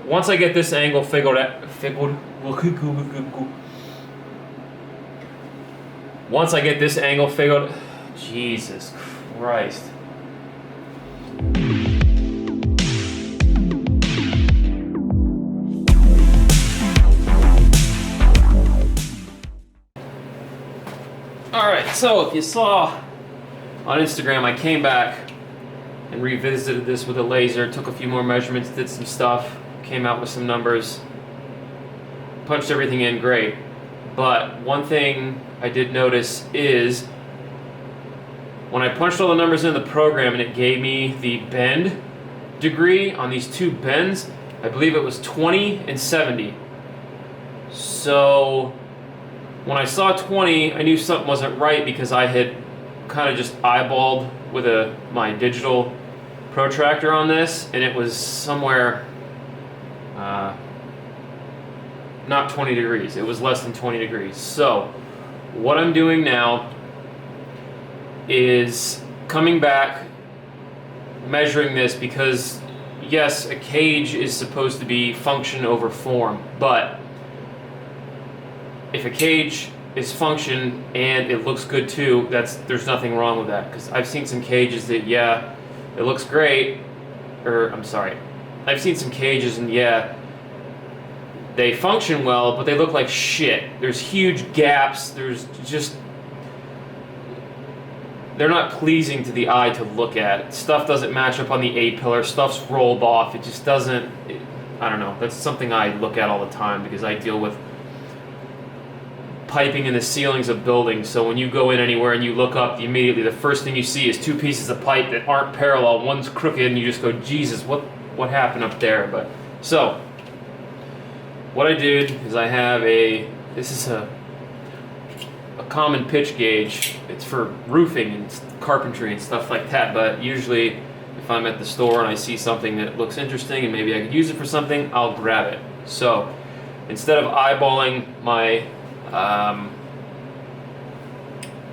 once I get this angle figured out, once I get this angle figured, Jesus Christ. Alright, so if you saw on Instagram, I came back and revisited this with a laser, took a few more measurements, did some stuff, came out with some numbers, punched everything in great. But one thing I did notice is when I punched all the numbers in the program and it gave me the bend degree on these two bends, I believe it was 20 and 70. So when I saw 20, I knew something wasn't right because I had kind of just eyeballed with my digital protractor on this, and it was somewhere not 20 degrees. It was less than 20 degrees. So what I'm doing now is coming back, measuring this, because yes, a cage is supposed to be function over form, but if a cage is function and it looks good too, there's nothing wrong with that. Because I've seen some cages that, yeah, it looks great, or I'm sorry, I've seen some cages and yeah, they function well, but they look like shit. There's huge gaps, there's just, they're not pleasing to the eye to look at. Stuff doesn't match up on the A-pillar, stuff's rolled off, it just doesn't, I don't know, that's something I look at all the time because I deal with piping in the ceilings of buildings. So when you go in anywhere and you look up, immediately the first thing you see is two pieces of pipe that aren't parallel. One's crooked and you just go, Jesus, what happened up there? But so what I did is I have this is a common pitch gauge. It's for roofing and carpentry and stuff like that, but usually if I'm at the store and I see something that looks interesting and maybe I could use it for something, I'll grab it. So instead of eyeballing my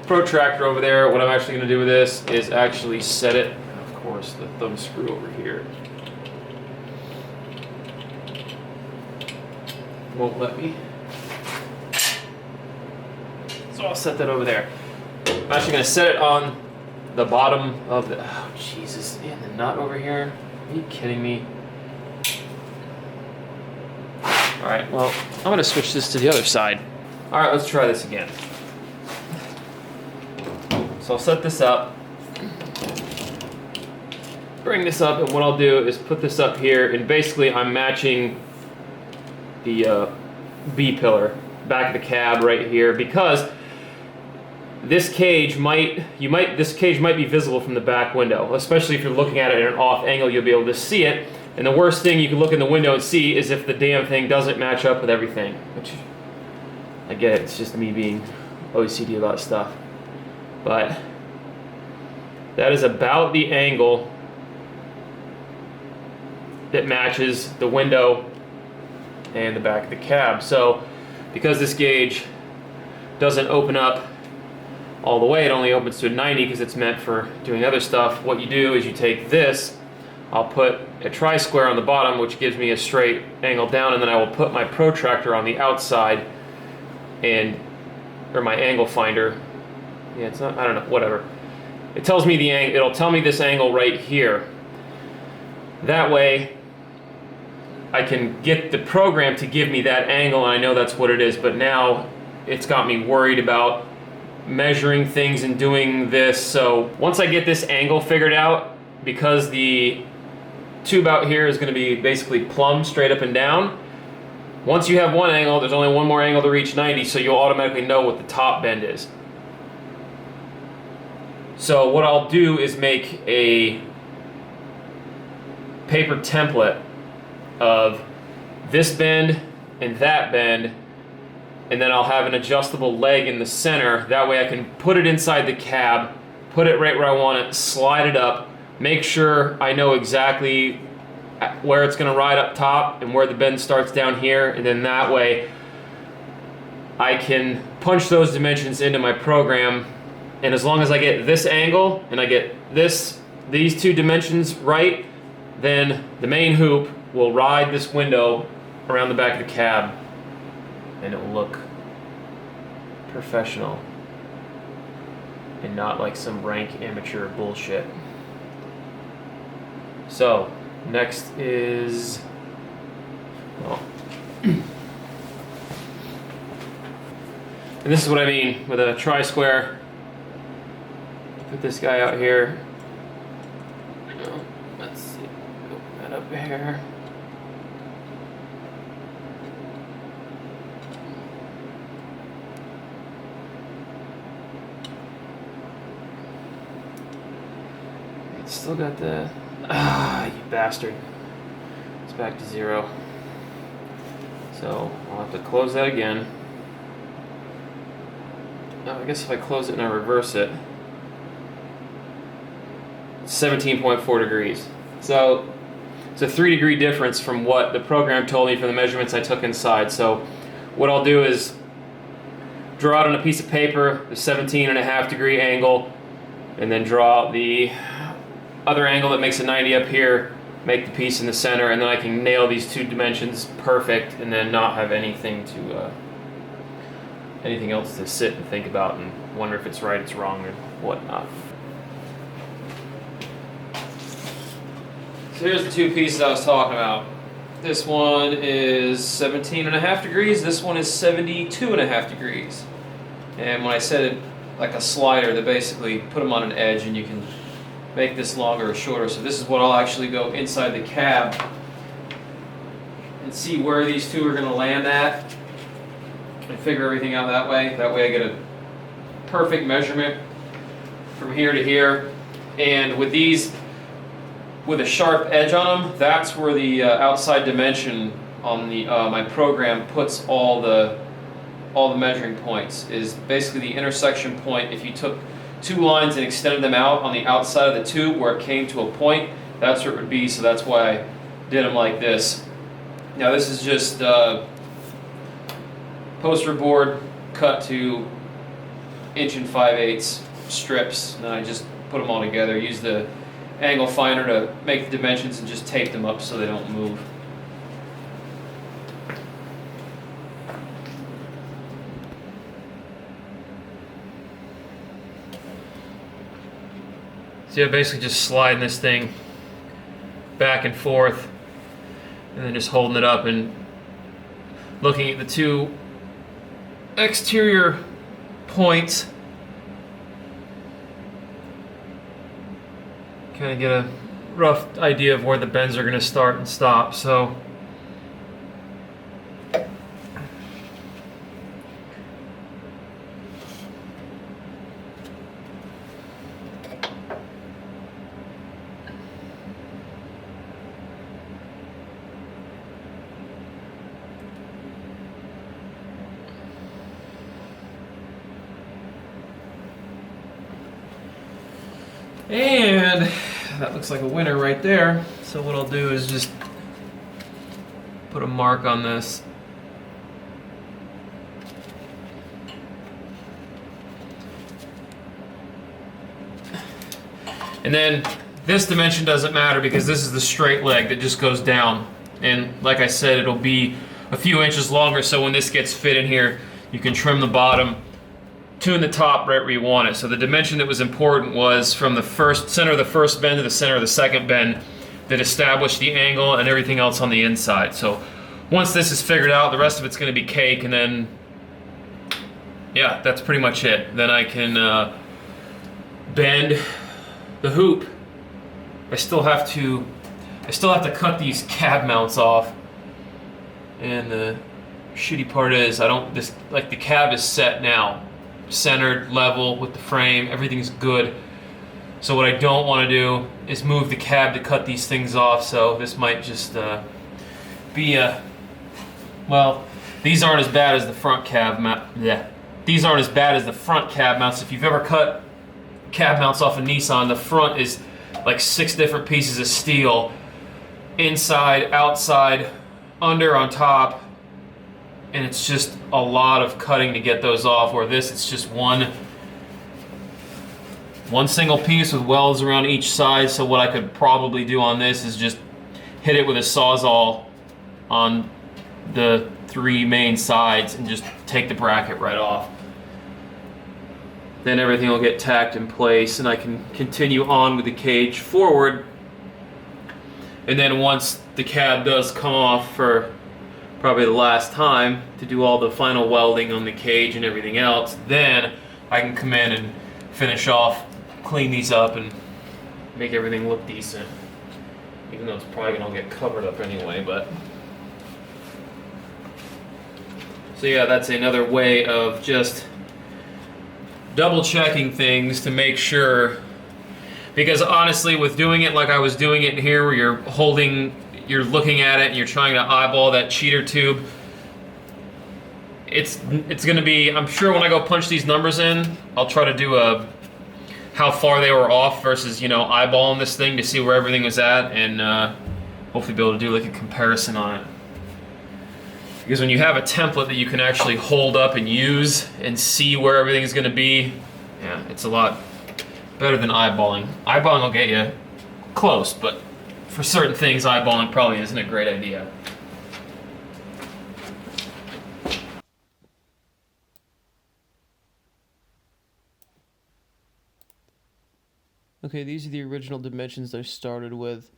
protractor over there, what I'm actually going to do with this is actually set it, of course, the thumb screw over here won't let me, so I'll set that over there. I'm actually going to set it on the bottom of the, oh Jesus, man, the nut over here, are you kidding me? Alright, well, I'm going to switch this to the other side. Alright, let's try this again. So I'll set this up, bring this up, and what I'll do is put this up here, and basically I'm matching the B pillar, back of the cab right here, because this cage might be visible from the back window, especially if you're looking at it at an off angle, you'll be able to see it. And the worst thing you can look in the window and see is if the damn thing doesn't match up with everything, which I get it, it's just me being OCD about stuff. But that is about the angle that matches the window and the back of the cab. So because this gauge doesn't open up all the way, it only opens to a 90 because it's meant for doing other stuff, what you do is you take this, I'll put a tri-square on the bottom, which gives me a straight angle down, and then I will put my protractor on the outside, or my angle finder. Yeah, it's not, I don't know, whatever. It tells me the angle, it'll tell me this angle right here. That way, I can get the program to give me that angle, and I know that's what it is, but now it's got me worried about measuring things and doing this. So once I get this angle figured out, because the tube out here is going to be basically plumb straight up and down, once you have one angle, there's only one more angle to reach 90, so you'll automatically know what the top bend is. So what I'll do is make a paper template of this bend and that bend, and then I'll have an adjustable leg in the center. That way I can put it inside the cab, put it right where I want it, slide it up, make sure I know exactly where it's going to ride up top and where the bend starts down here, and then that way I can punch those dimensions into my program, and as long as I get this angle and I get these two dimensions right, then the main hoop we'll ride this window around the back of the cab and it will look professional and not like some rank amateur bullshit. So, next is, well, and this is what I mean with a tri-square. Put this guy out here. Let's see, open that up here. It's still got the, you bastard. It's back to 0. So I'll have to close that again. Now I guess if I close it and I reverse it, it's 17.4 degrees. So it's a 3-degree difference from what the program told me from the measurements I took inside. So what I'll do is draw out on a piece of paper the 17.5-degree angle, and then draw out the other angle that makes a 90 up here, make the piece in the center, and then I can nail these 2 dimensions perfect and then not have anything else to sit and think about and wonder if it's right, it's wrong, or whatnot. So here's the 2 pieces I was talking about. This one is 17.5 degrees, this one is 72.5 degrees. And when I said it like a slider, they basically put them on an edge and you can make this longer or shorter. So this is what I'll actually go inside the cab and see where these 2 are going to land at and figure everything out that way. That way I get a perfect measurement from here to here. And with these, with a sharp edge on them, that's where the outside dimension on the my program puts all the measuring points, is basically the intersection point. If you took 2 lines and extended them out on the outside of the tube where it came to a point, that's where it would be. So that's why I did them like this. Now this is just poster board cut to 1 5/8 strips, and then I just put them all together. Use the angle finder to make the dimensions and just tape them up so they don't move. So yeah, basically just sliding this thing back and forth and then just holding it up and looking at the 2 exterior points. Kind of get a rough idea of where the bends are going to start and stop. So and that looks like a winner right there. So what I'll do is just put a mark on this. And then this dimension doesn't matter because this is the straight leg that just goes down. And like I said, it'll be a few inches longer, so when this gets fit in here, you can trim the bottom, tune the top right where you want it. So the dimension that was important was from the center of the first bend to the center of the second bend that established the angle and everything else on the inside. So once this is figured out, the rest of it's going to be cake, and then yeah, that's pretty much it. Then I can bend the hoop. I still have to cut these cab mounts off, and the shitty part is like the cab is set now, centered, level with the frame, everything's good. So what I don't want to do is move the cab to cut these things off. So this might just be well, these aren't as bad as the front cab mount. Yeah, these aren't as bad as the front cab mounts. If you've ever cut cab mounts off a Nissan, the front is like 6 different pieces of steel, inside, outside, under, on top, and it's just a lot of cutting to get those off. Where this, it's just one single piece with welds around each side. So what I could probably do on this is just hit it with a Sawzall on the 3 main sides and just take the bracket right off. Then everything will get tacked in place and I can continue on with the cage forward. And then once the cab does come off for probably the last time to do all the final welding on the cage and everything else, then I can come in and finish off, clean these up and make everything look decent. Even though it's probably gonna get covered up anyway, but. So yeah, that's another way of just double checking things to make sure, because honestly with doing it like I was doing it here where you're looking at it and you're trying to eyeball that cheater tube, it's gonna be, I'm sure when I go punch these numbers in, I'll try to do how far they were off versus, eyeballing this thing to see where everything was at, and hopefully be able to do like a comparison on it. Because when you have a template that you can actually hold up and use and see where everything's going to be, yeah, it's a lot better than eyeballing. Eyeballing will get you close, but for certain things, eyeballing probably isn't a great idea. Okay, these are the original dimensions I started with.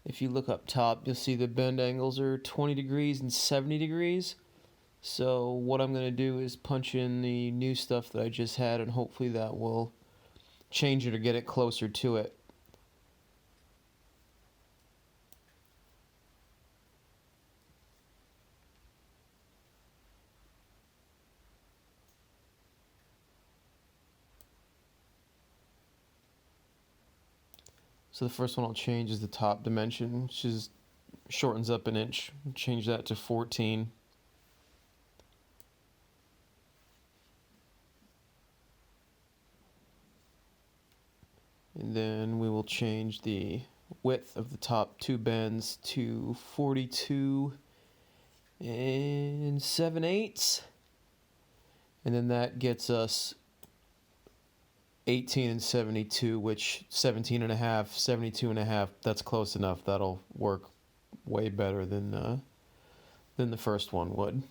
If you look up top, you'll see the bend angles are 20 degrees and 70 degrees. So what I'm going to do is punch in the new stuff that I just had, and hopefully that will change it or get it closer to it. So the first one I'll change is the top dimension, which shortens up an inch. Change that to 14. And then we will change the width of the top 2 bends to 42 7/8. And then that gets us 18 and 72, which 17 and a half, 72 and a half, that's close enough. That'll work way better than the first one would.